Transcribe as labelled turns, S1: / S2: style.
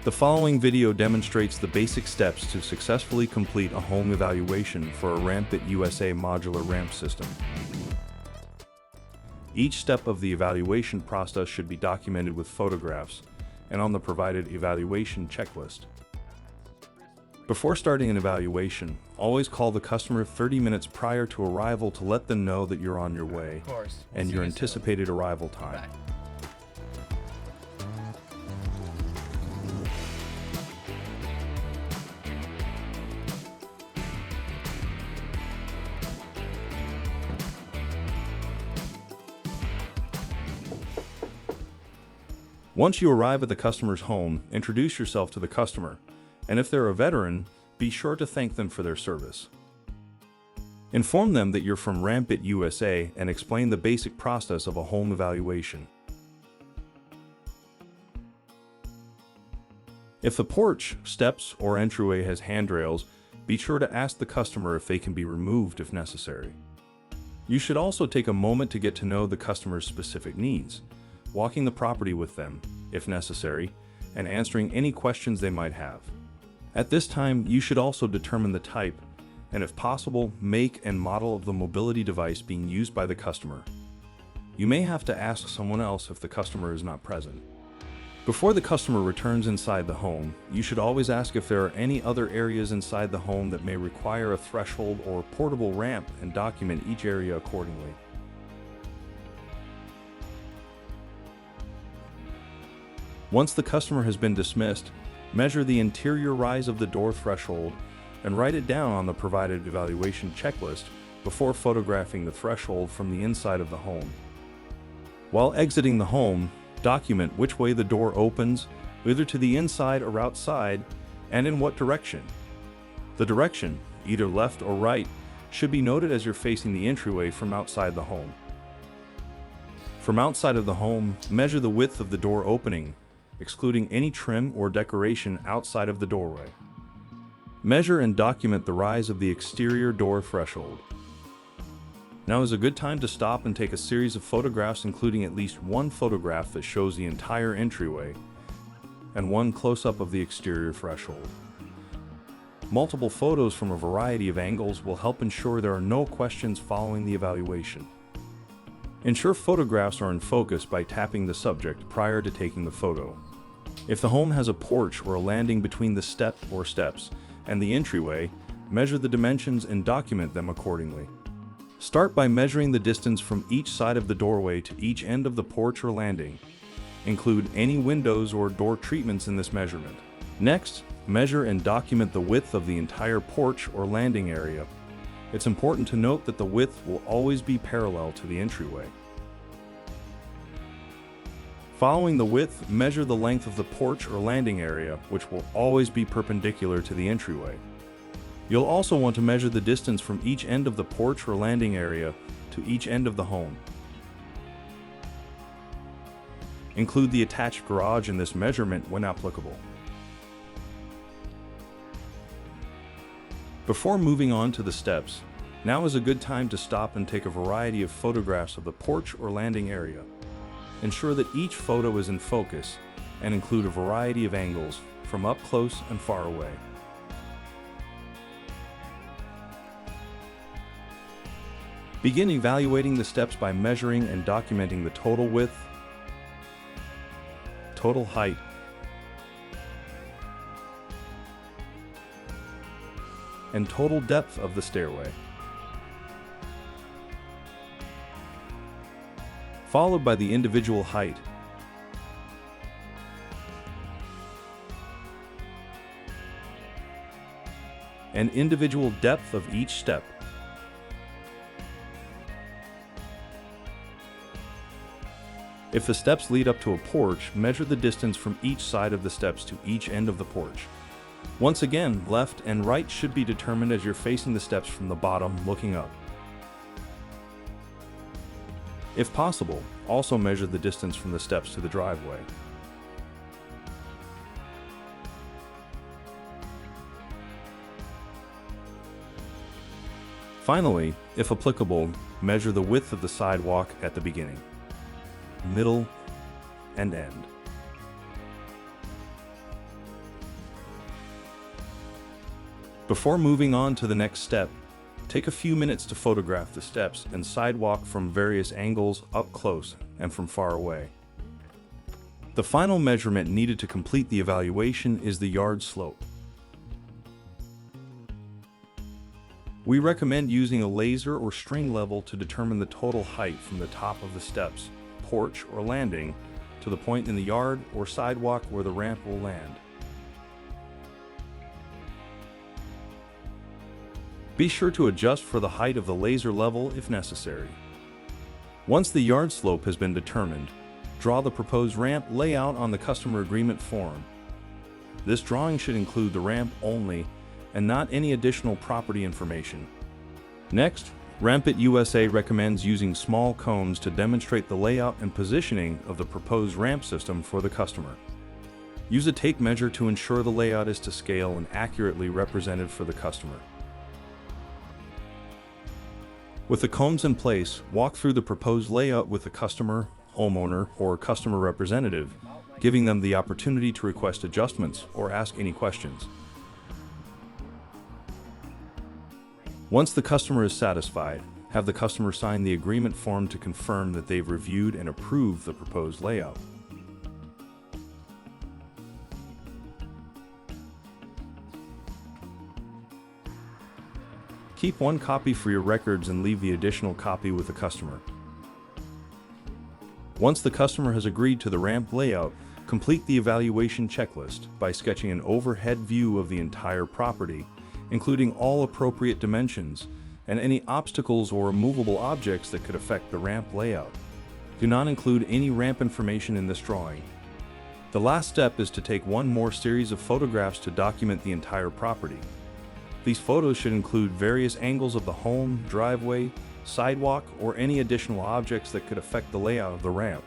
S1: The following video demonstrates the basic steps to successfully complete a home evaluation for a Rampit USA modular ramp system. Each step of the evaluation process should be documented with photographs and on the provided evaluation checklist. Before starting an evaluation, always call the customer 30 minutes prior to arrival to let them know that you're on your way and your anticipated arrival time. Once you arrive at the customer's home, introduce yourself to the customer, and if they're a veteran, be sure to thank them for their service. Inform them that you're from Rampit USA and explain the basic process of a home evaluation. If the porch, steps, or entryway has handrails, be sure to ask the customer if they can be removed if necessary. You should also take a moment to get to know the customer's specific needs, walking the property with them, if necessary, and answering any questions they might have. At this time, you should also determine the type, and if possible, make and model of the mobility device being used by the customer. You may have to ask someone else if the customer is not present. Before the customer returns inside the home, you should always ask if there are any other areas inside the home that may require a threshold or portable ramp and document each area accordingly. Once the customer has been dismissed, measure the interior rise of the door threshold and write it down on the provided evaluation checklist before photographing the threshold from the inside of the home. While exiting the home, document which way the door opens, either to the inside or outside, and in what direction. The direction, either left or right, should be noted as you're facing the entryway from outside the home. From outside of the home, measure the width of the door opening, excluding any trim or decoration outside of the doorway. Measure and document the rise of the exterior door threshold. Now is a good time to stop and take a series of photographs, including at least one photograph that shows the entire entryway and one close-up of the exterior threshold. Multiple photos from a variety of angles will help ensure there are no questions following the evaluation. Ensure photographs are in focus by tapping the subject prior to taking the photo. If the home has a porch or a landing between the step or steps and the entryway, measure the dimensions and document them accordingly. Start by measuring the distance from each side of the doorway to each end of the porch or landing. Include any windows or door treatments in this measurement. Next, measure and document the width of the entire porch or landing area. It's important to note that the width will always be parallel to the entryway. Following the width, measure the length of the porch or landing area, which will always be perpendicular to the entryway. You'll also want to measure the distance from each end of the porch or landing area to each end of the home. Include the attached garage in this measurement when applicable. Before moving on to the steps, now is a good time to stop and take a variety of photographs of the porch or landing area. Ensure that each photo is in focus and include a variety of angles from up close and far away. Begin evaluating the steps by measuring and documenting the total width, total height, and total depth of the stairway, followed by the individual height and individual depth of each step. If the steps lead up to a porch, measure the distance from each side of the steps to each end of the porch. Once again, left and right should be determined as you're facing the steps from the bottom looking up. If possible, also measure the distance from the steps to the driveway. Finally, if applicable, measure the width of the sidewalk at the beginning, middle, and end. Before moving on to the next step, take a few minutes to photograph the steps and sidewalk from various angles, up close and from far away. The final measurement needed to complete the evaluation is the yard slope. We recommend using a laser or string level to determine the total height from the top of the steps, porch or landing, to the point in the yard or sidewalk where the ramp will land. Be sure to adjust for the height of the laser level if necessary. Once the yard slope has been determined, draw the proposed ramp layout on the customer agreement form. This drawing should include the ramp only and not any additional property information. Next, Rampit USA recommends using small cones to demonstrate the layout and positioning of the proposed ramp system for the customer. Use a tape measure to ensure the layout is to scale and accurately represented for the customer. With the cones in place, walk through the proposed layout with the customer, homeowner, or customer representative, giving them the opportunity to request adjustments or ask any questions. Once the customer is satisfied, have the customer sign the agreement form to confirm that they've reviewed and approved the proposed layout. Keep one copy for your records and leave the additional copy with the customer. Once the customer has agreed to the ramp layout, complete the evaluation checklist by sketching an overhead view of the entire property, including all appropriate dimensions and any obstacles or removable objects that could affect the ramp layout. Do not include any ramp information in this drawing. The last step is to take one more series of photographs to document the entire property. These photos should include various angles of the home, driveway, sidewalk, or any additional objects that could affect the layout of the ramp.